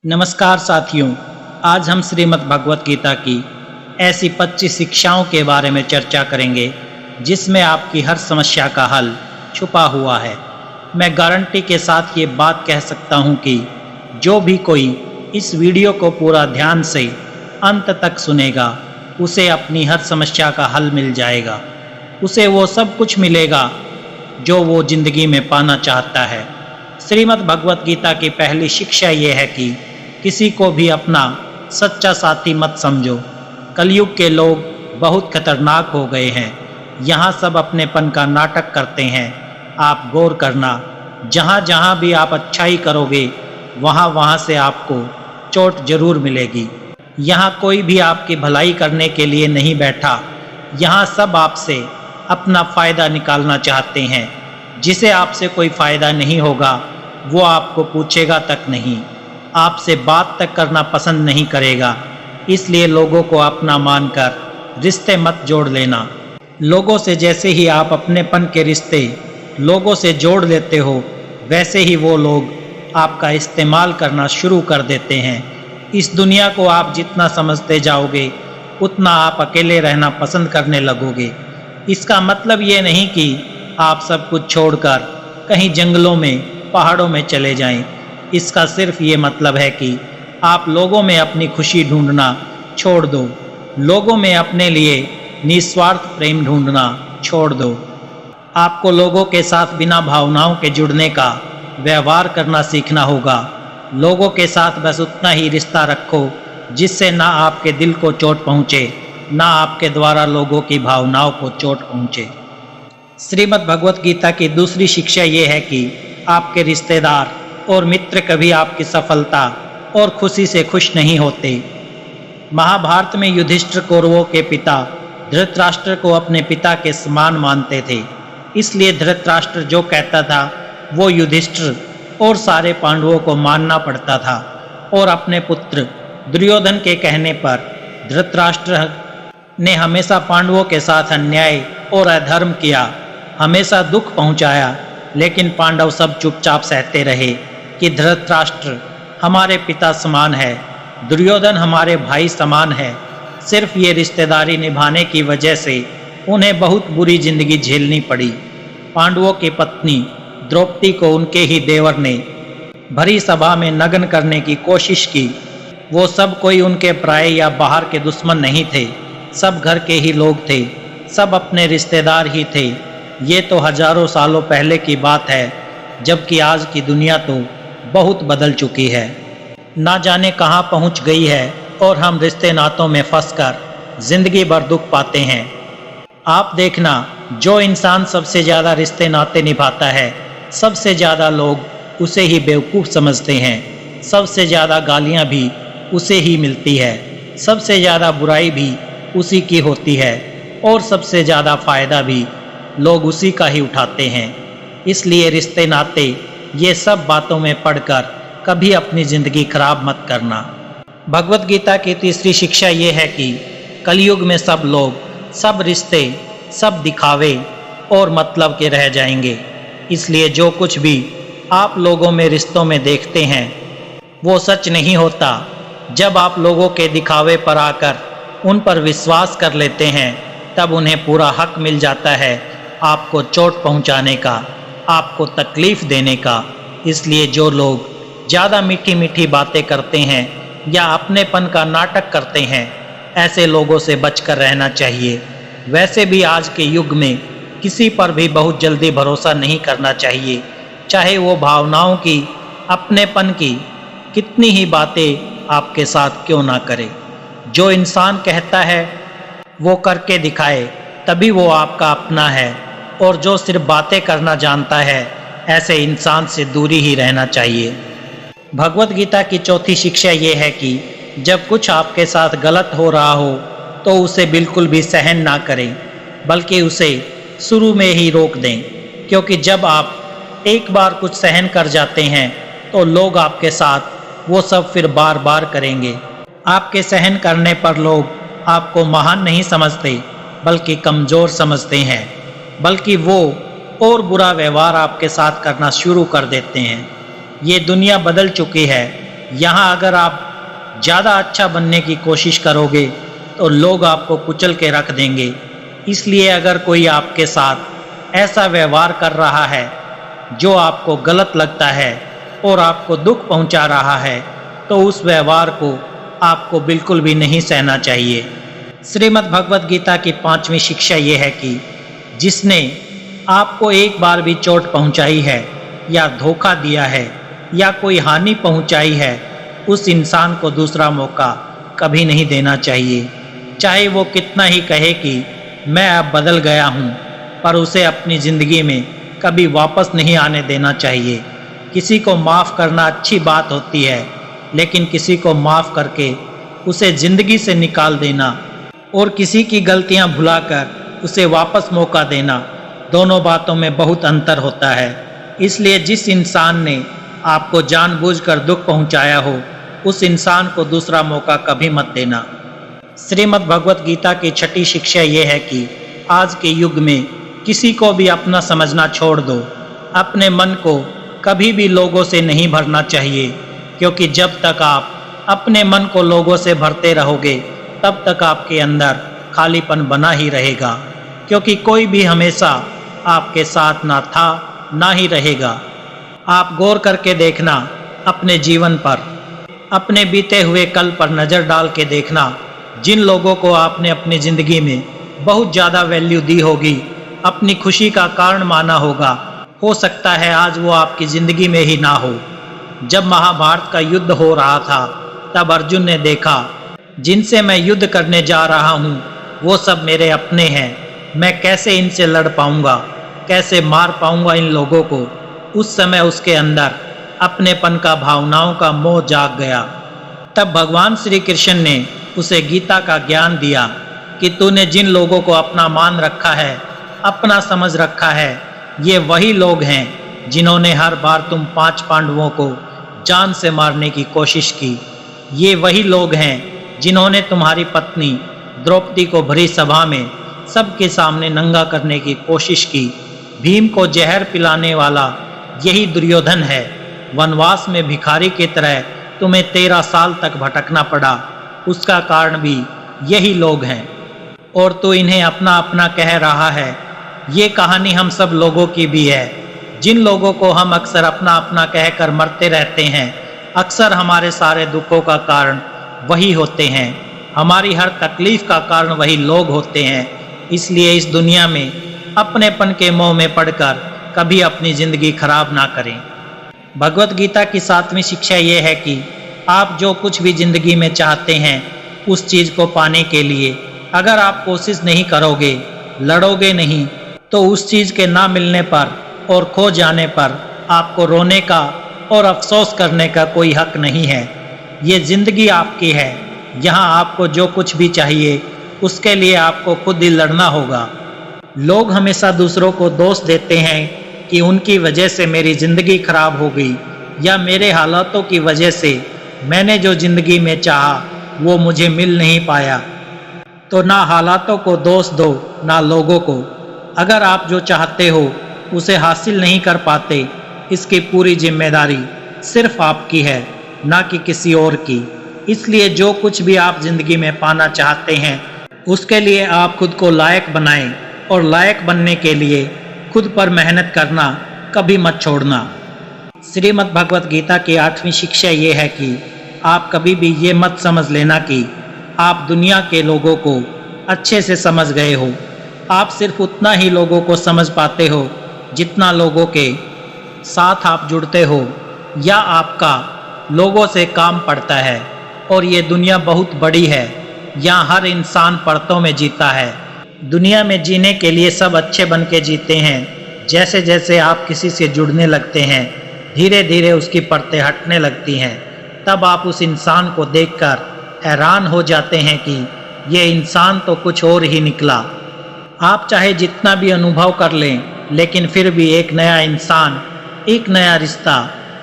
नमस्कार साथियों, आज हम श्रीमद् भगवत गीता की ऐसी 25 शिक्षाओं के बारे में चर्चा करेंगे जिसमें आपकी हर समस्या का हल छुपा हुआ है। मैं गारंटी के साथ ये बात कह सकता हूँ कि जो भी कोई इस वीडियो को पूरा ध्यान से अंत तक सुनेगा उसे अपनी हर समस्या का हल मिल जाएगा। उसे वो सब कुछ मिलेगा जो वो जिंदगी में पाना चाहता है। श्रीमद् भगवत गीता की पहली शिक्षा ये है कि किसी को भी अपना सच्चा साथी मत समझो। कलयुग के लोग बहुत खतरनाक हो गए हैं। यहाँ सब अपनेपन का नाटक करते हैं। आप गौर करना, जहाँ जहाँ भी आप अच्छाई करोगे वहाँ वहाँ से आपको चोट जरूर मिलेगी। यहाँ कोई भी आपकी भलाई करने के लिए नहीं बैठा। यहाँ सब आपसे अपना फ़ायदा निकालना चाहते हैं। जिसे आपसे कोई फ़ायदा नहीं होगा वो आपको पूछेगा तक नहीं, आपसे बात तक करना पसंद नहीं करेगा। इसलिए लोगों को अपना मानकर रिश्ते मत जोड़ लेना। लोगों से जैसे ही आप अपनेपन के रिश्ते लोगों से जोड़ लेते हो वैसे ही वो लोग आपका इस्तेमाल करना शुरू कर देते हैं। इस दुनिया को आप जितना समझते जाओगे उतना आप अकेले रहना पसंद करने लगोगे। इसका मतलब ये नहीं कि आप सब कुछ छोड़कर कहीं जंगलों में पहाड़ों में चले जाएं। इसका सिर्फ ये मतलब है कि आप लोगों में अपनी खुशी ढूंढना छोड़ दो। लोगों में अपने लिए निस्वार्थ प्रेम ढूंढना छोड़ दो। आपको लोगों के साथ बिना भावनाओं के जुड़ने का व्यवहार करना सीखना होगा। लोगों के साथ बस उतना ही रिश्ता रखो जिससे ना आपके दिल को चोट पहुँचे, ना आपके द्वारा लोगों की भावनाओं को चोट पहुँचे। श्रीमद् भगवत गीता की दूसरी शिक्षा ये है कि आपके रिश्तेदार और मित्र कभी आपकी सफलता और खुशी से खुश नहीं होते। महाभारत में युधिष्ठिर कौरवों के पिता धृतराष्ट्र को अपने पिता के समान मानते थे। इसलिए धृतराष्ट्र जो कहता था वो युधिष्ठिर और सारे पांडवों को मानना पड़ता था। और अपने पुत्र दुर्योधन के कहने पर धृतराष्ट्र ने हमेशा पांडवों के साथ अन्याय और अधर्म किया, हमेशा दुख पहुंचाया। लेकिन पांडव सब चुपचाप सहते रहे कि धृतराष्ट्र हमारे पिता समान है, दुर्योधन हमारे भाई समान है। सिर्फ ये रिश्तेदारी निभाने की वजह से उन्हें बहुत बुरी जिंदगी झेलनी पड़ी। पांडवों की पत्नी द्रौपदी को उनके ही देवर ने भरी सभा में नग्न करने की कोशिश की। वो सब कोई उनके पराये या बाहर के दुश्मन नहीं थे, सब घर के ही लोग थे, सब अपने रिश्तेदार ही थे। ये तो हजारों सालों पहले की बात है, जबकि आज की दुनिया तो बहुत बदल चुकी है। ना जाने कहाँ पहुँच गई है और हम रिश्ते नातों में फंसकर जिंदगी भर दुख पाते हैं। आप देखना, जो इंसान सबसे ज़्यादा रिश्ते नाते निभाता है सबसे ज़्यादा लोग उसे ही बेवकूफ़ समझते हैं। सबसे ज़्यादा गालियाँ भी उसे ही मिलती है, सबसे ज़्यादा बुराई भी उसी की होती है और सबसे ज़्यादा फ़ायदा भी लोग उसी का ही उठाते हैं। इसलिए रिश्ते नाते ये सब बातों में पढ़कर कभी अपनी ज़िंदगी खराब मत करना। भगवत गीता की तीसरी शिक्षा ये है कि कलयुग में सब लोग, सब रिश्ते, सब दिखावे और मतलब के रह जाएंगे। इसलिए जो कुछ भी आप लोगों में रिश्तों में देखते हैं वो सच नहीं होता। जब आप लोगों के दिखावे पर आकर उन पर विश्वास कर लेते हैं तब उन्हें पूरा हक मिल जाता है आपको चोट पहुंचाने का, आपको तकलीफ़ देने का। इसलिए जो लोग ज़्यादा मीठी मीठी बातें करते हैं या अपनेपन का नाटक करते हैं ऐसे लोगों से बचकर रहना चाहिए। वैसे भी आज के युग में किसी पर भी बहुत जल्दी भरोसा नहीं करना चाहिए, चाहे वो भावनाओं की, अपनेपन की कितनी ही बातें आपके साथ क्यों ना करे। जो इंसान कहता है वो करके दिखाए तभी वो आपका अपना है, और जो सिर्फ बातें करना जानता है ऐसे इंसान से दूरी ही रहना चाहिए। भगवत गीता की चौथी शिक्षा ये है कि जब कुछ आपके साथ गलत हो रहा हो तो उसे बिल्कुल भी सहन ना करें, बल्कि उसे शुरू में ही रोक दें। क्योंकि जब आप एक बार कुछ सहन कर जाते हैं तो लोग आपके साथ वो सब फिर बार बार करेंगे। आपके सहन करने पर लोग आपको महान नहीं समझते बल्कि कमज़ोर समझते हैं, बल्कि वो और बुरा व्यवहार आपके साथ करना शुरू कर देते हैं। ये दुनिया बदल चुकी है। यहाँ अगर आप ज़्यादा अच्छा बनने की कोशिश करोगे तो लोग आपको कुचल के रख देंगे। इसलिए अगर कोई आपके साथ ऐसा व्यवहार कर रहा है जो आपको गलत लगता है और आपको दुख पहुंचा रहा है, तो उस व्यवहार को आपको बिल्कुल भी नहीं सहना चाहिए। श्रीमद् भगवत गीता की 5वीं शिक्षा ये है कि जिसने आपको एक बार भी चोट पहुंचाई है या धोखा दिया है या कोई हानि पहुंचाई है, उस इंसान को दूसरा मौका कभी नहीं देना चाहिए। चाहे वो कितना ही कहे कि मैं अब बदल गया हूँ, पर उसे अपनी ज़िंदगी में कभी वापस नहीं आने देना चाहिए। किसी को माफ़ करना अच्छी बात होती है, लेकिन किसी को माफ़ करके उसे ज़िंदगी से निकाल देना और किसी की गलतियाँ भुलाकर उसे वापस मौका देना, दोनों बातों में बहुत अंतर होता है। इसलिए जिस इंसान ने आपको जानबूझकर दुख पहुंचाया हो, उस इंसान को दूसरा मौका कभी मत देना। श्रीमद् भगवत गीता की 6ठी शिक्षा ये है कि आज के युग में किसी को भी अपना समझना छोड़ दो। अपने मन को कभी भी लोगों से नहीं भरना चाहिए, क्योंकि जब तक आप अपने मन को लोगों से भरते रहोगे तब तक आपके अंदर खालीपन बना ही रहेगा, क्योंकि कोई भी हमेशा आपके साथ ना था ना ही रहेगा। आप गौर करके देखना अपने जीवन पर, अपने बीते हुए कल पर नज़र डाल के देखना। जिन लोगों को आपने अपनी ज़िंदगी में बहुत ज़्यादा वैल्यू दी होगी, अपनी खुशी का कारण माना होगा, हो सकता है आज वो आपकी ज़िंदगी में ही ना हो। जब महाभारत का युद्ध हो रहा था तब अर्जुन ने देखा जिनसे मैं युद्ध करने जा रहा हूँ वो सब मेरे अपने हैं, मैं कैसे इनसे लड़ पाऊँगा, कैसे मार पाऊँगा इन लोगों को। उस समय उसके अंदर अपनेपन का, भावनाओं का मोह जाग गया। तब भगवान श्री कृष्ण ने उसे गीता का ज्ञान दिया कि तूने जिन लोगों को अपना मान रखा है, अपना समझ रखा है, ये वही लोग हैं जिन्होंने हर बार तुम 5 पांडवों को जान से मारने की कोशिश की। ये वही लोग हैं जिन्होंने तुम्हारी पत्नी द्रौपदी को भरी सभा में सबके सामने नंगा करने की कोशिश की। भीम को जहर पिलाने वाला यही दुर्योधन है। वनवास में भिखारी की तरह तुम्हें 13 साल तक भटकना पड़ा, उसका कारण भी यही लोग हैं, और तू इन्हें अपना अपना कह रहा है। ये कहानी हम सब लोगों की भी है। जिन लोगों को हम अक्सर अपना अपना कहकर मरते रहते हैं, अक्सर हमारे सारे दुखों का कारण वही होते हैं, हमारी हर तकलीफ का कारण वही लोग होते हैं। इसलिए इस दुनिया में अपनेपन के मोह में पड़कर कभी अपनी ज़िंदगी खराब ना करें। भगवत गीता की 7वीं शिक्षा ये है कि आप जो कुछ भी ज़िंदगी में चाहते हैं, उस चीज़ को पाने के लिए अगर आप कोशिश नहीं करोगे, लड़ोगे नहीं, तो उस चीज़ के ना मिलने पर और खो जाने पर आपको रोने का और अफसोस करने का कोई हक नहीं है। ये ज़िंदगी आपकी है। यहाँ आपको जो कुछ भी चाहिए उसके लिए आपको खुद ही लड़ना होगा। लोग हमेशा दूसरों को दोष देते हैं कि उनकी वजह से मेरी ज़िंदगी खराब हो गई, या मेरे हालातों की वजह से मैंने जो ज़िंदगी में चाहा वो मुझे मिल नहीं पाया। तो ना हालातों को दोष दो, ना लोगों को। अगर आप जो चाहते हो उसे हासिल नहीं कर पाते, इसकी पूरी जिम्मेदारी सिर्फ आपकी है, ना कि किसी और की। इसलिए जो कुछ भी आप ज़िंदगी में पाना चाहते हैं, उसके लिए आप खुद को लायक बनाएं, और लायक बनने के लिए खुद पर मेहनत करना कभी मत छोड़ना। श्रीमद् भगवत गीता की 8वीं शिक्षा ये है कि आप कभी भी ये मत समझ लेना कि आप दुनिया के लोगों को अच्छे से समझ गए हो। आप सिर्फ उतना ही लोगों को समझ पाते हो जितना लोगों के साथ आप जुड़ते हो या आपका लोगों से काम पड़ता है। और ये दुनिया बहुत बड़ी है, यहाँ हर इंसान परतों में जीता है। दुनिया में जीने के लिए सब अच्छे बन के जीते हैं। जैसे जैसे आप किसी से जुड़ने लगते हैं, धीरे धीरे उसकी परतें हटने लगती हैं। तब आप उस इंसान को देखकर हैरान हो जाते हैं कि ये इंसान तो कुछ और ही निकला। आप चाहे जितना भी अनुभव कर लें, लेकिन फिर भी एक नया इंसान, एक नया रिश्ता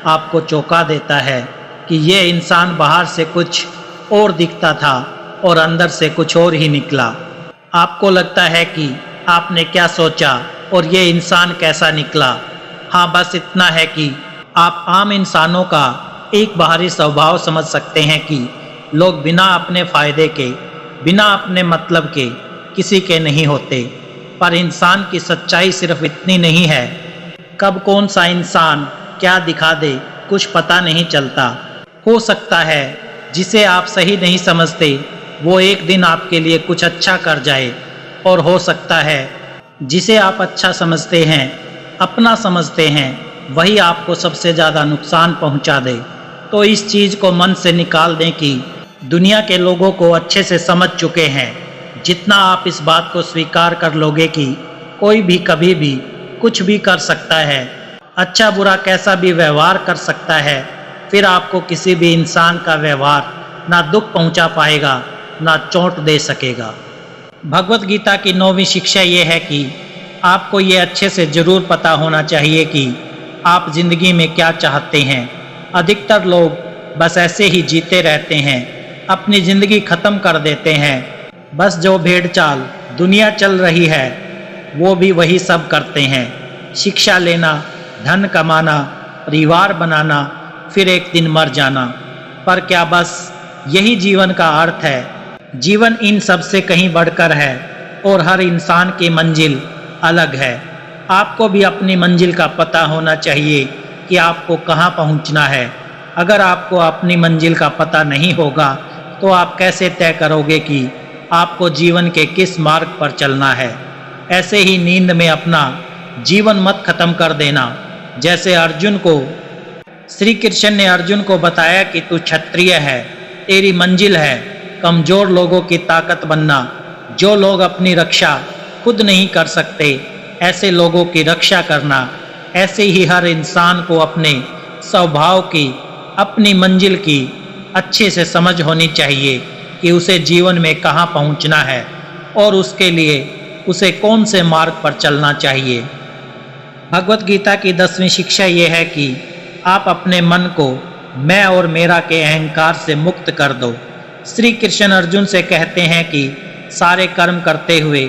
आपको चौंका देता है कि ये इंसान बाहर से कुछ और दिखता था और अंदर से कुछ और ही निकला। आपको लगता है कि आपने क्या सोचा और ये इंसान कैसा निकला। हाँ, बस इतना है कि आप आम इंसानों का एक बाहरी स्वभाव समझ सकते हैं कि लोग बिना अपने फायदे के, बिना अपने मतलब के किसी के नहीं होते, पर इंसान की सच्चाई सिर्फ इतनी नहीं है। कब कौन सा इंसान क्या दिखा दे कुछ पता नहीं चलता। हो सकता है जिसे आप सही नहीं समझते वो एक दिन आपके लिए कुछ अच्छा कर जाए, और हो सकता है जिसे आप अच्छा समझते हैं, अपना समझते हैं, वही आपको सबसे ज़्यादा नुकसान पहुंचा दे। तो इस चीज़ को मन से निकाल दें कि दुनिया के लोगों को अच्छे से समझ चुके हैं। जितना आप इस बात को स्वीकार कर लोगे कि कोई भी कभी भी कुछ भी कर सकता है, अच्छा बुरा कैसा भी व्यवहार कर सकता है, फिर आपको किसी भी इंसान का व्यवहार ना दुख पहुंचा पाएगा ना चोट दे सकेगा। भगवत गीता की 9वीं शिक्षा ये है कि आपको ये अच्छे से ज़रूर पता होना चाहिए कि आप ज़िंदगी में क्या चाहते हैं। अधिकतर लोग बस ऐसे ही जीते रहते हैं, अपनी ज़िंदगी ख़त्म कर देते हैं। बस जो भेड़ चाल दुनिया चल रही है वो भी वही सब करते हैं। शिक्षा लेना, धन कमाना, परिवार बनाना, फिर एक दिन मर जाना। पर क्या बस यही जीवन का अर्थ है? जीवन इन सब से कहीं बढ़कर है और हर इंसान की मंजिल अलग है। आपको भी अपनी मंजिल का पता होना चाहिए कि आपको कहाँ पहुँचना है। अगर आपको अपनी मंजिल का पता नहीं होगा तो आप कैसे तय करोगे कि आपको जीवन के किस मार्ग पर चलना है। ऐसे ही नींद में अपना जीवन मत खत्म कर देना। जैसे अर्जुन को श्री कृष्ण ने अर्जुन को बताया कि तू क्षत्रिय है, तेरी मंजिल है कमज़ोर लोगों की ताकत बनना। जो लोग अपनी रक्षा खुद नहीं कर सकते ऐसे लोगों की रक्षा करना। ऐसे ही हर इंसान को अपने स्वभाव की, अपनी मंजिल की अच्छे से समझ होनी चाहिए कि उसे जीवन में कहाँ पहुँचना है और उसके लिए उसे कौन से मार्ग पर चलना चाहिए। भगवत गीता की 10वीं शिक्षा ये है कि आप अपने मन को मैं और मेरा के अहंकार से मुक्त कर दो। श्री कृष्ण अर्जुन से कहते हैं कि सारे कर्म करते हुए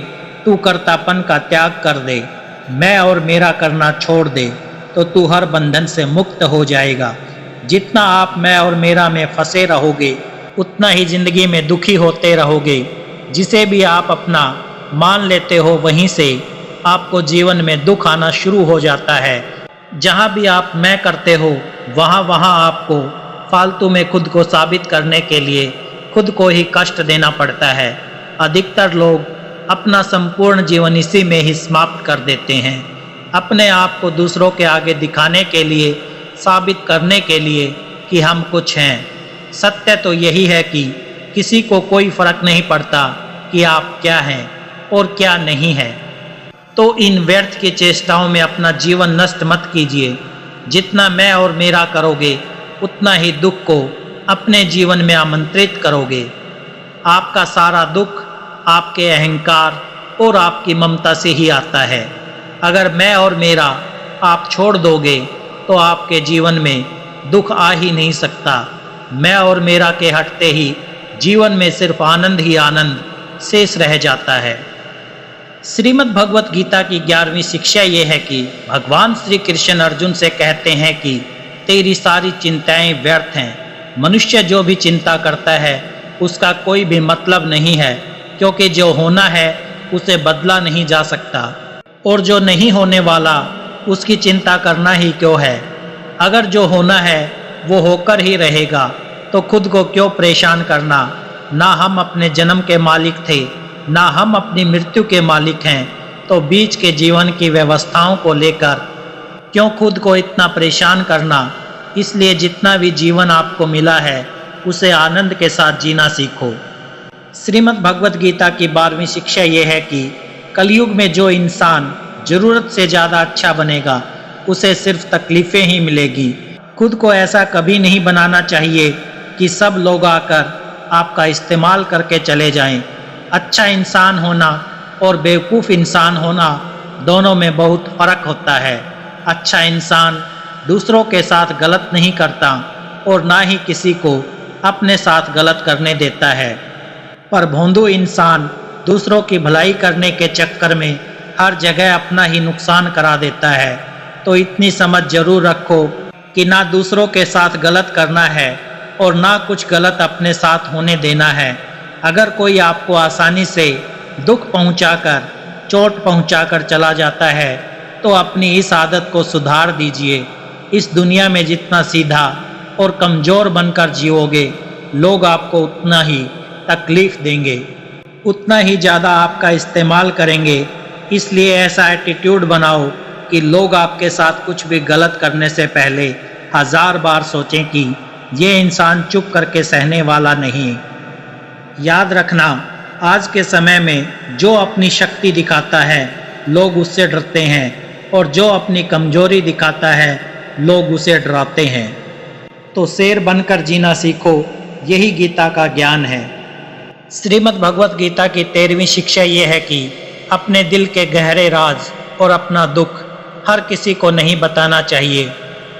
तू कर्तापन का त्याग कर दे, मैं और मेरा करना छोड़ दे, तो तू हर बंधन से मुक्त हो जाएगा। जितना आप मैं और मेरा में फंसे रहोगे उतना ही जिंदगी में दुखी होते रहोगे। जिसे भी आप अपना मान लेते हो वहीं से आपको जीवन में दुख आना शुरू हो जाता है। जहाँ भी आप मैं करते हो वहाँ आपको फालतू में खुद को साबित करने के लिए खुद को ही कष्ट देना पड़ता है। अधिकतर लोग अपना संपूर्ण जीवन इसी में ही समाप्त कर देते हैं। अपने आप को दूसरों के आगे दिखाने के लिए, साबित करने के लिए कि हम कुछ हैं। सत्य तो यही है कि किसी को कोई फर्क नहीं पड़ता कि आप क्या हैं और क्या नहीं है। तो इन व्यर्थ की चेष्टाओं में अपना जीवन नष्ट मत कीजिए। जितना मैं और मेरा करोगे उतना ही दुख को अपने जीवन में आमंत्रित करोगे। आपका सारा दुख आपके अहंकार और आपकी ममता से ही आता है। अगर मैं और मेरा आप छोड़ दोगे तो आपके जीवन में दुख आ ही नहीं सकता। मैं और मेरा के हटते ही जीवन में सिर्फ आनंद ही आनंद शेष रह जाता है। श्रीमद् भगवत गीता की 11वीं शिक्षा ये है कि भगवान श्री कृष्ण अर्जुन से कहते हैं कि तेरी सारी चिंताएं व्यर्थ हैं। मनुष्य जो भी चिंता करता है उसका कोई भी मतलब नहीं है, क्योंकि जो होना है उसे बदला नहीं जा सकता, और जो नहीं होने वाला उसकी चिंता करना ही क्यों है। अगर जो होना है वो होकर ही रहेगा तो खुद को क्यों परेशान करना। ना हम अपने जन्म के मालिक थे, ना हम अपनी मृत्यु के मालिक हैं, तो बीच के जीवन की व्यवस्थाओं को लेकर क्यों खुद को इतना परेशान करना। इसलिए जितना भी जीवन आपको मिला है उसे आनंद के साथ जीना सीखो। श्रीमद् भगवत गीता की 12वीं शिक्षा ये है कि कलयुग में जो इंसान ज़रूरत से ज़्यादा अच्छा बनेगा उसे सिर्फ तकलीफ़ें ही मिलेगी। खुद को ऐसा कभी नहीं बनाना चाहिए कि सब लोग आकर आपका इस्तेमाल करके चले जाएं। अच्छा इंसान होना और बेवकूफ़ इंसान होना दोनों में बहुत फ़र्क होता है। अच्छा इंसान दूसरों के साथ गलत नहीं करता और ना ही किसी को अपने साथ गलत करने देता है, पर भोंदू इंसान दूसरों की भलाई करने के चक्कर में हर जगह अपना ही नुकसान करा देता है। तो इतनी समझ जरूर रखो कि ना दूसरों के साथ गलत करना है और ना कुछ गलत अपने साथ होने देना है। अगर कोई आपको आसानी से दुख पहुंचाकर, चोट पहुंचाकर चला जाता है तो अपनी इस आदत को सुधार दीजिए। इस दुनिया में जितना सीधा और कमज़ोर बनकर जियोगे, लोग आपको उतना ही तकलीफ़ देंगे, उतना ही ज़्यादा आपका इस्तेमाल करेंगे। इसलिए ऐसा एटीट्यूड बनाओ कि लोग आपके साथ कुछ भी गलत करने से पहले 1000 बार सोचें कि ये इंसान चुप करके सहने वाला नहीं। याद रखना, आज के समय में जो अपनी शक्ति दिखाता है लोग उससे डरते हैं और जो अपनी कमजोरी दिखाता है लोग उसे डराते हैं। तो शेर बनकर जीना सीखो, यही गीता का ज्ञान है। श्रीमद् भगवत गीता की 13वीं शिक्षा ये है कि अपने दिल के गहरे राज और अपना दुख हर किसी को नहीं बताना चाहिए।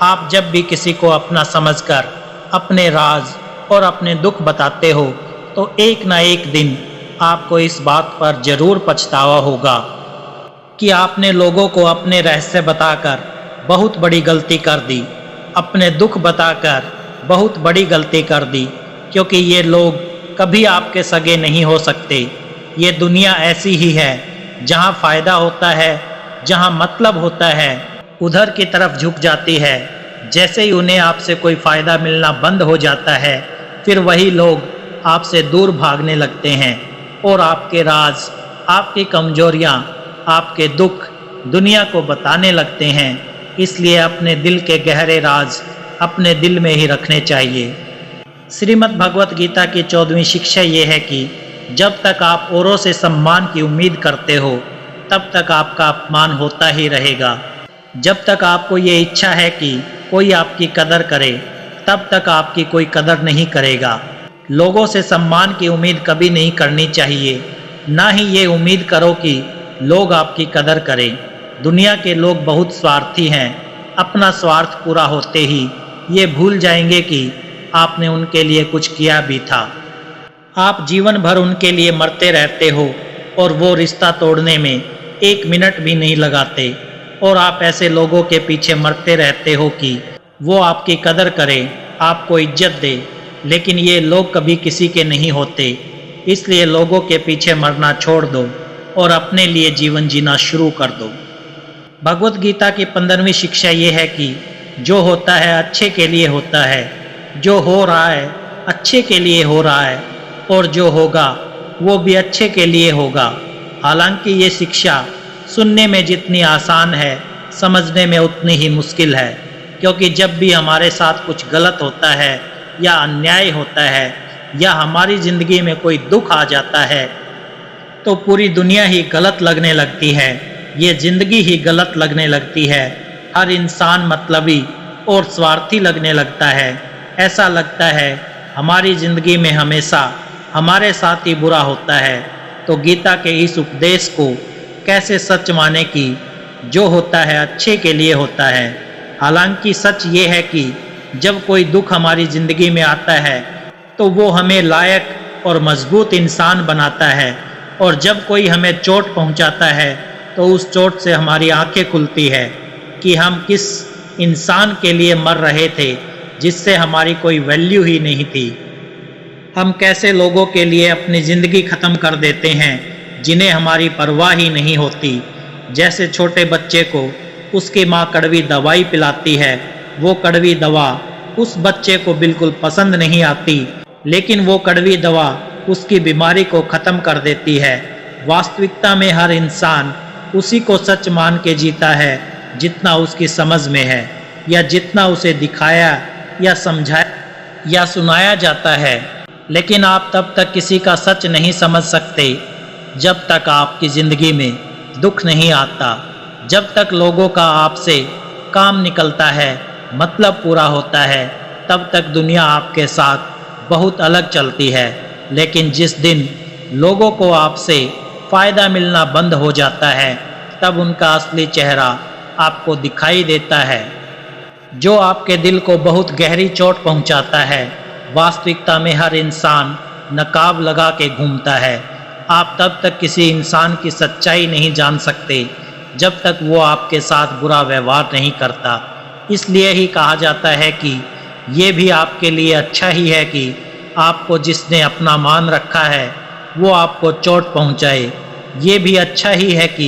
आप जब भी किसी को अपना समझकर अपने राज और अपने दुख बताते हो तो एक ना एक दिन आपको इस बात पर जरूर पछतावा होगा कि आपने लोगों को अपने रहस्य बताकर बहुत बड़ी गलती कर दी, अपने दुख बताकर बहुत बड़ी गलती कर दी, क्योंकि ये लोग कभी आपके सगे नहीं हो सकते। ये दुनिया ऐसी ही है, जहाँ फ़ायदा होता है, जहाँ मतलब होता है, उधर की तरफ झुक जाती है। जैसे ही उन्हें आपसे कोई फ़ायदा मिलना बंद हो जाता है, फिर वही लोग आपसे दूर भागने लगते हैं और आपके राज, आपकी कमजोरियाँ, आपके दुख दुनिया को बताने लगते हैं। इसलिए अपने दिल के गहरे राज अपने दिल में ही रखने चाहिए। श्रीमद् भगवत गीता की 14वीं शिक्षा ये है कि जब तक आप औरों से सम्मान की उम्मीद करते हो तब तक आपका अपमान होता ही रहेगा। जब तक आपको ये इच्छा है कि कोई आपकी कदर करे तब तक आपकी कोई कदर नहीं करेगा। लोगों से सम्मान की उम्मीद कभी नहीं करनी चाहिए, ना ही ये उम्मीद करो कि लोग आपकी कदर करें। दुनिया के लोग बहुत स्वार्थी हैं। अपना स्वार्थ पूरा होते ही ये भूल जाएंगे कि आपने उनके लिए कुछ किया भी था। आप जीवन भर उनके लिए मरते रहते हो और वो रिश्ता तोड़ने में 1 मिनट भी नहीं लगाते, और आप ऐसे लोगों के पीछे मरते रहते हो कि वो आपकी कदर करे, आपको इज्जत दे, लेकिन ये लोग कभी किसी के नहीं होते। इसलिए लोगों के पीछे मरना छोड़ दो और अपने लिए जीवन जीना शुरू कर दो। भगवत गीता की 15वीं शिक्षा ये है कि जो होता है अच्छे के लिए होता है, जो हो रहा है अच्छे के लिए हो रहा है, और जो होगा वो भी अच्छे के लिए होगा। हालांकि ये शिक्षा सुनने में जितनी आसान है, समझने में उतनी ही मुश्किल है, क्योंकि जब भी हमारे साथ कुछ गलत होता है या अन्याय होता है या हमारी ज़िंदगी में कोई दुख आ जाता है तो पूरी दुनिया ही गलत लगने लगती है, ये ज़िंदगी ही गलत लगने लगती है। हर इंसान मतलबी और स्वार्थी लगने लगता है। ऐसा लगता है हमारी ज़िंदगी में हमेशा हमारे साथ ही बुरा होता है। तो गीता के इस उपदेश को कैसे सच माने कि जो होता है अच्छे के लिए होता है। हालांकि सच ये है कि जब कोई दुख हमारी ज़िंदगी में आता है तो वो हमें लायक और मजबूत इंसान बनाता है, और जब कोई हमें चोट पहुंचाता है तो उस चोट से हमारी आंखें खुलती है कि हम किस इंसान के लिए मर रहे थे जिससे हमारी कोई वैल्यू ही नहीं थी। हम कैसे लोगों के लिए अपनी ज़िंदगी ख़त्म कर देते हैं जिन्हें हमारी परवाह ही नहीं होती। जैसे छोटे बच्चे को उसकी माँ कड़वी दवाई पिलाती है, वो कड़वी दवा उस बच्चे को बिल्कुल पसंद नहीं आती, लेकिन वो कड़वी दवा उसकी बीमारी को ख़त्म कर देती है। वास्तविकता में हर इंसान उसी को सच मान के जीता है जितना उसकी समझ में है, या जितना उसे दिखाया या समझाया या सुनाया जाता है। लेकिन आप तब तक किसी का सच नहीं समझ सकते जब तक आपकी ज़िंदगी में दुख नहीं आता, जब तक लोगों का आपसे काम निकलता है, मतलब पूरा होता है, तब तक दुनिया आपके साथ बहुत अलग चलती है। लेकिन जिस दिन लोगों को आपसे फ़ायदा मिलना बंद हो जाता है, तब उनका असली चेहरा आपको दिखाई देता है, जो आपके दिल को बहुत गहरी चोट पहुंचाता है। वास्तविकता में हर इंसान नकाब लगा के घूमता है। आप तब तक किसी इंसान की सच्चाई नहीं जान सकते जब तक वो आपके साथ बुरा व्यवहार नहीं करता। इसलिए ही कहा जाता है कि ये भी आपके लिए अच्छा ही है कि आपको जिसने अपना मान रखा है वो आपको चोट पहुंचाए। ये भी अच्छा ही है कि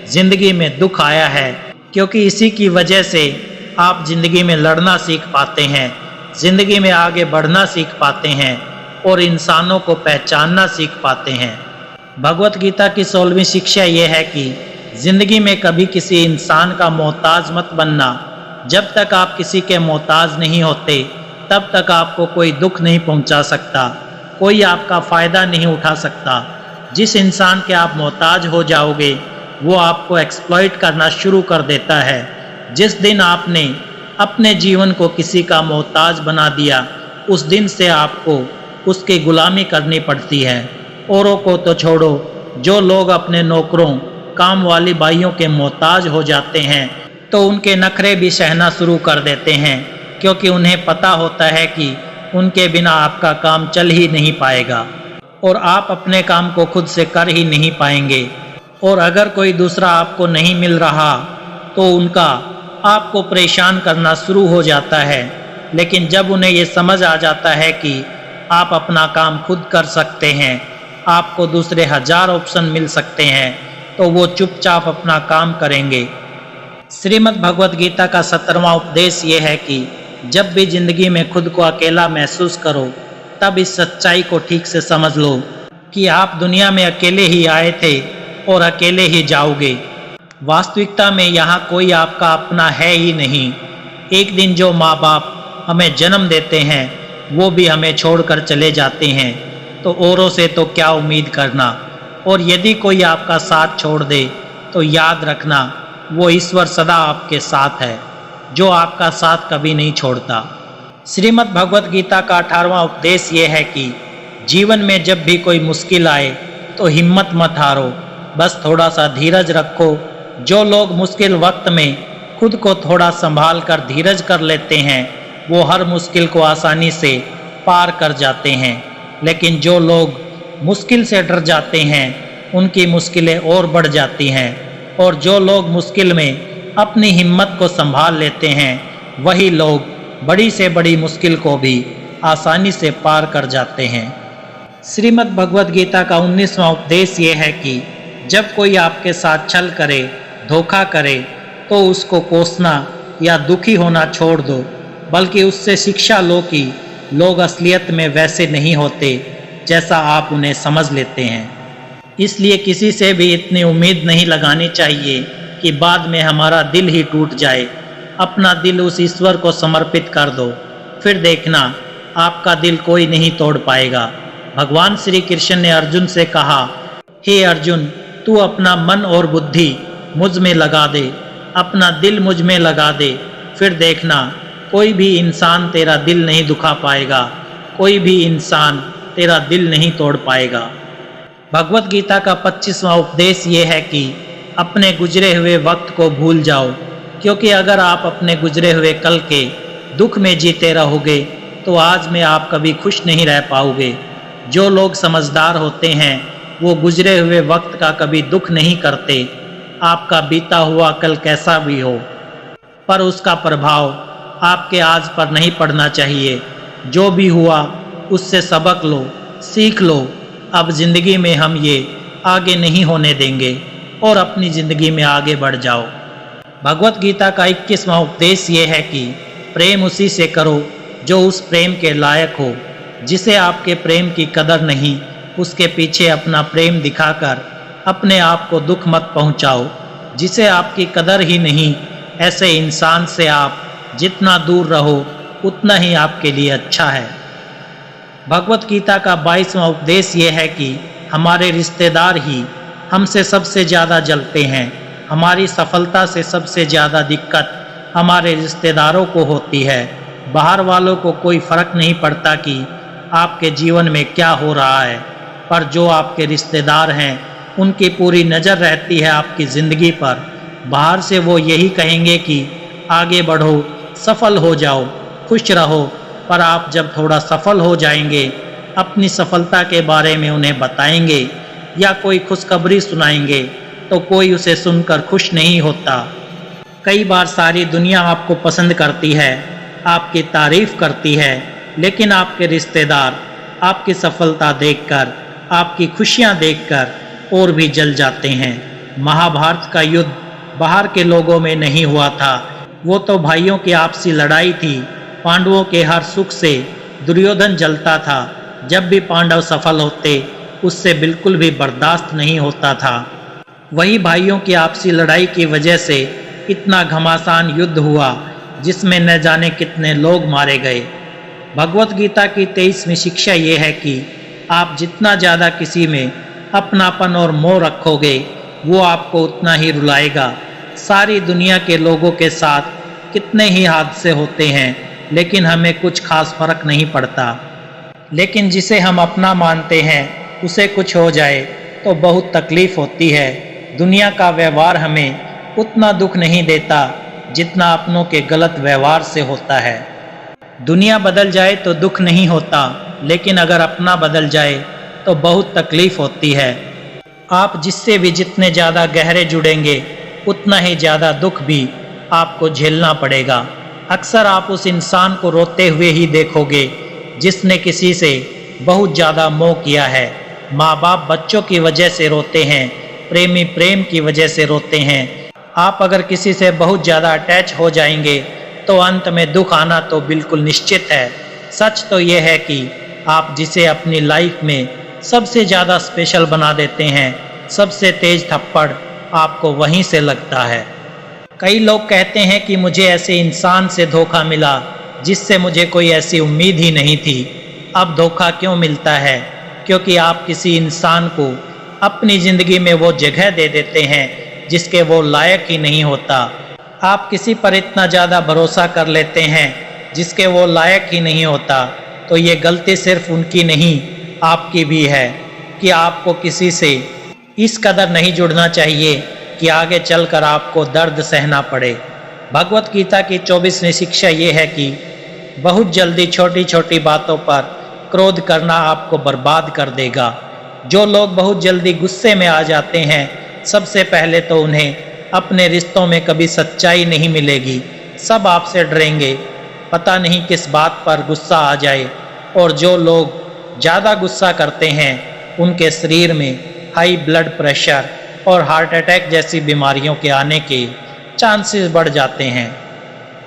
ज़िंदगी में दुख आया है, क्योंकि इसी की वजह से आप ज़िंदगी में लड़ना सीख पाते हैं, ज़िंदगी में आगे बढ़ना सीख पाते हैं और इंसानों को पहचानना सीख पाते हैं। भगवत गीता की 16वीं शिक्षा ये है कि ज़िंदगी में कभी किसी इंसान का मोहताज मत बनना। जब तक आप किसी के मोहताज नहीं होते तब तक आपको कोई दुख नहीं पहुंचा सकता, कोई आपका फ़ायदा नहीं उठा सकता। जिस इंसान के आप मोहताज हो जाओगे वो आपको एक्सप्लॉइट करना शुरू कर देता है। जिस दिन आपने अपने जीवन को किसी का मोहताज बना दिया उस दिन से आपको उसकी गुलामी करनी पड़ती है। औरों को तो छोड़ो, जो लोग अपने नौकरों काम वाली बाइयों के मोहताज हो जाते हैं तो उनके नखरे भी सहना शुरू कर देते हैं, क्योंकि उन्हें पता होता है कि उनके बिना आपका काम चल ही नहीं पाएगा और आप अपने काम को खुद से कर ही नहीं पाएंगे। और अगर कोई दूसरा आपको नहीं मिल रहा तो उनका आपको परेशान करना शुरू हो जाता है। लेकिन जब उन्हें ये समझ आ जाता है कि आप अपना काम खुद कर सकते हैं, आपको दूसरे 1000 ऑप्शन मिल सकते हैं, तो वो चुपचाप अपना काम करेंगे। श्रीमद् भगवत गीता का 17वां उपदेश ये है कि जब भी ज़िंदगी में खुद को अकेला महसूस करो तब इस सच्चाई को ठीक से समझ लो कि आप दुनिया में अकेले ही आए थे और अकेले ही जाओगे। वास्तविकता में यहाँ कोई आपका अपना है ही नहीं। एक दिन जो माँ बाप हमें जन्म देते हैं वो भी हमें छोड़कर चले जाते हैं, तो औरों से तो क्या उम्मीद करना। और यदि कोई आपका साथ छोड़ दे तो याद रखना वो ईश्वर सदा आपके साथ है, जो आपका साथ कभी नहीं छोड़ता। श्रीमद् भगवत गीता का 18वां उपदेश ये है कि जीवन में जब भी कोई मुश्किल आए तो हिम्मत मत हारो, बस थोड़ा सा धीरज रखो। जो लोग मुश्किल वक्त में खुद को थोड़ा संभाल कर धीरज कर लेते हैं वो हर मुश्किल को आसानी से पार कर जाते हैं। लेकिन जो लोग मुश्किल से डर जाते हैं उनकी मुश्किलें और बढ़ जाती हैं, और जो लोग मुश्किल में अपनी हिम्मत को संभाल लेते हैं वही लोग बड़ी से बड़ी मुश्किल को भी आसानी से पार कर जाते हैं। श्रीमद् भगवत गीता का 19वां उपदेश ये है कि जब कोई आपके साथ छल करे, धोखा करे, तो उसको कोसना या दुखी होना छोड़ दो, बल्कि उससे शिक्षा लो कि लोग असलियत में वैसे नहीं होते जैसा आप उन्हें समझ लेते हैं। इसलिए किसी से भी इतनी उम्मीद नहीं लगानी चाहिए कि बाद में हमारा दिल ही टूट जाए। अपना दिल उस ईश्वर को समर्पित कर दो, फिर देखना आपका दिल कोई नहीं तोड़ पाएगा। भगवान श्री कृष्ण ने अर्जुन से कहा, हे अर्जुन, तू अपना मन और बुद्धि मुझ में लगा दे, अपना दिल मुझ में लगा दे, फिर देखना कोई भी इंसान तेरा दिल नहीं दुखा पाएगा, कोई भी इंसान तेरा दिल नहीं तोड़ पाएगा। भगवत गीता का 25वां उपदेश ये है कि अपने गुजरे हुए वक्त को भूल जाओ, क्योंकि अगर आप अपने गुजरे हुए कल के दुख में जीते रहोगे तो आज में आप कभी खुश नहीं रह पाओगे। जो लोग समझदार होते हैं वो गुजरे हुए वक्त का कभी दुख नहीं करते। आपका बीता हुआ कल कैसा भी हो, पर उसका प्रभाव आपके आज पर नहीं पड़ना चाहिए। जो भी हुआ उससे सबक लो, सीख लो। अब ज़िंदगी में हम ये आगे नहीं होने देंगे और अपनी ज़िंदगी में आगे बढ़ जाओ। भगवत गीता का 21वां उपदेश ये है कि प्रेम उसी से करो जो उस प्रेम के लायक हो। जिसे आपके प्रेम की कदर नहीं, उसके पीछे अपना प्रेम दिखाकर अपने आप को दुख मत पहुंचाओ। जिसे आपकी कदर ही नहीं, ऐसे इंसान से आप जितना दूर रहो उतना ही आपके लिए अच्छा है। भगवत गीता का 22वां उपदेश ये है कि हमारे रिश्तेदार ही हमसे सबसे ज़्यादा जलते हैं। हमारी सफलता से सबसे ज़्यादा दिक्कत हमारे रिश्तेदारों को होती है। बाहर वालों को कोई फ़र्क नहीं पड़ता कि आपके जीवन में क्या हो रहा है, पर जो आपके रिश्तेदार हैं उनकी पूरी नज़र रहती है आपकी ज़िंदगी पर। बाहर से वो यही कहेंगे कि आगे बढ़ो, सफल हो जाओ, खुश रहो, पर आप जब थोड़ा सफल हो जाएंगे, अपनी सफलता के बारे में उन्हें बताएंगे या कोई खुशखबरी सुनाएंगे तो कोई उसे सुनकर खुश नहीं होता। कई बार सारी दुनिया आपको पसंद करती है, आपकी तारीफ करती है, लेकिन आपके रिश्तेदार आपकी सफलता देखकर, आपकी खुशियां देखकर और भी जल जाते हैं। महाभारत का युद्ध बाहर के लोगों में नहीं हुआ था, वो तो भाइयों की आपसी लड़ाई थी। पांडवों के हर सुख से दुर्योधन जलता था। जब भी पांडव सफल होते उससे बिल्कुल भी बर्दाश्त नहीं होता था। वही भाइयों की आपसी लड़ाई की वजह से इतना घमासान युद्ध हुआ जिसमें न जाने कितने लोग मारे गए। भगवत गीता की 23वीं शिक्षा ये है कि आप जितना ज़्यादा किसी में अपनापन और मोह रखोगे वो आपको उतना ही रुलाएगा। सारी दुनिया के लोगों के साथ कितने ही हादसे होते हैं लेकिन हमें कुछ खास फर्क नहीं पड़ता, लेकिन जिसे हम अपना मानते हैं उसे कुछ हो जाए तो बहुत तकलीफ होती है। दुनिया का व्यवहार हमें उतना दुख नहीं देता जितना अपनों के गलत व्यवहार से होता है। दुनिया बदल जाए तो दुख नहीं होता, लेकिन अगर अपना बदल जाए तो बहुत तकलीफ होती है। आप जिससे भी जितने ज़्यादा गहरे जुड़ेंगे उतना ही ज़्यादा दुख भी आपको झेलना पड़ेगा। अक्सर आप उस इंसान को रोते हुए ही देखोगे जिसने किसी से बहुत ज़्यादा मोह किया है। माँ बाप बच्चों की वजह से रोते हैं, प्रेमी प्रेम की वजह से रोते हैं। आप अगर किसी से बहुत ज़्यादा अटैच हो जाएंगे तो अंत में दुख आना तो बिल्कुल निश्चित है। सच तो यह है कि आप जिसे अपनी लाइफ में सबसे ज़्यादा स्पेशल बना देते हैं, सबसे तेज थप्पड़ आपको वहीं से लगता है। कई लोग कहते हैं कि मुझे ऐसे इंसान से धोखा मिला जिससे मुझे कोई ऐसी उम्मीद ही नहीं थी। अब धोखा क्यों मिलता है? क्योंकि आप किसी इंसान को अपनी ज़िंदगी में वो जगह दे देते हैं जिसके वो लायक ही नहीं होता। आप किसी पर इतना ज़्यादा भरोसा कर लेते हैं जिसके वो लायक ही नहीं होता। तो ये गलती सिर्फ उनकी नहीं आपकी भी है कि आपको किसी से इस कदर नहीं जुड़ना चाहिए कि आगे चलकर आपको दर्द सहना पड़े। भगवत गीता की 24वीं शिक्षा ये है कि बहुत जल्दी छोटी छोटी बातों पर क्रोध करना आपको बर्बाद कर देगा। जो लोग बहुत जल्दी गुस्से में आ जाते हैं, सबसे पहले तो उन्हें अपने रिश्तों में कभी सच्चाई नहीं मिलेगी। सब आपसे डरेंगे, पता नहीं किस बात पर गुस्सा आ जाए। और जो लोग ज़्यादा गुस्सा करते हैं उनके शरीर में हाई ब्लड प्रेशर और हार्ट अटैक जैसी बीमारियों के आने के चांसेस बढ़ जाते हैं।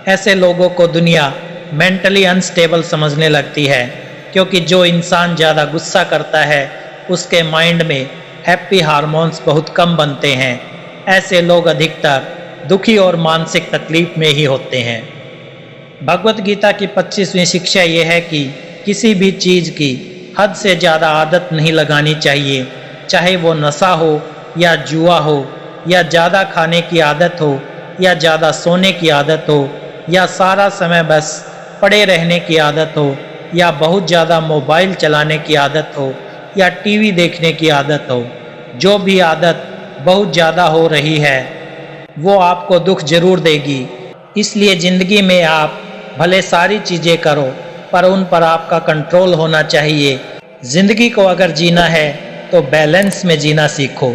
ऐसे लोगों को दुनिया मेंटली अनस्टेबल समझने लगती है, क्योंकि जो इंसान ज़्यादा गुस्सा करता है उसके माइंड में हैप्पी हार्मोन्स बहुत कम बनते हैं। ऐसे लोग अधिकतर दुखी और मानसिक तकलीफ में ही होते हैं। भगवत गीता की 25वीं शिक्षा ये है कि किसी भी चीज़ की हद से ज़्यादा आदत नहीं लगानी चाहिए, चाहे वो नशा हो या जुआ हो या ज़्यादा खाने की आदत हो या ज़्यादा सोने की आदत हो या सारा समय बस पड़े रहने की आदत हो या बहुत ज़्यादा मोबाइल चलाने की आदत हो या टीवी देखने की आदत हो। जो भी आदत बहुत ज़्यादा हो रही है वो आपको दुख जरूर देगी। इसलिए ज़िंदगी में आप भले सारी चीज़ें करो पर उन पर आपका कंट्रोल होना चाहिए। ज़िंदगी को अगर जीना है तो बैलेंस में जीना सीखो।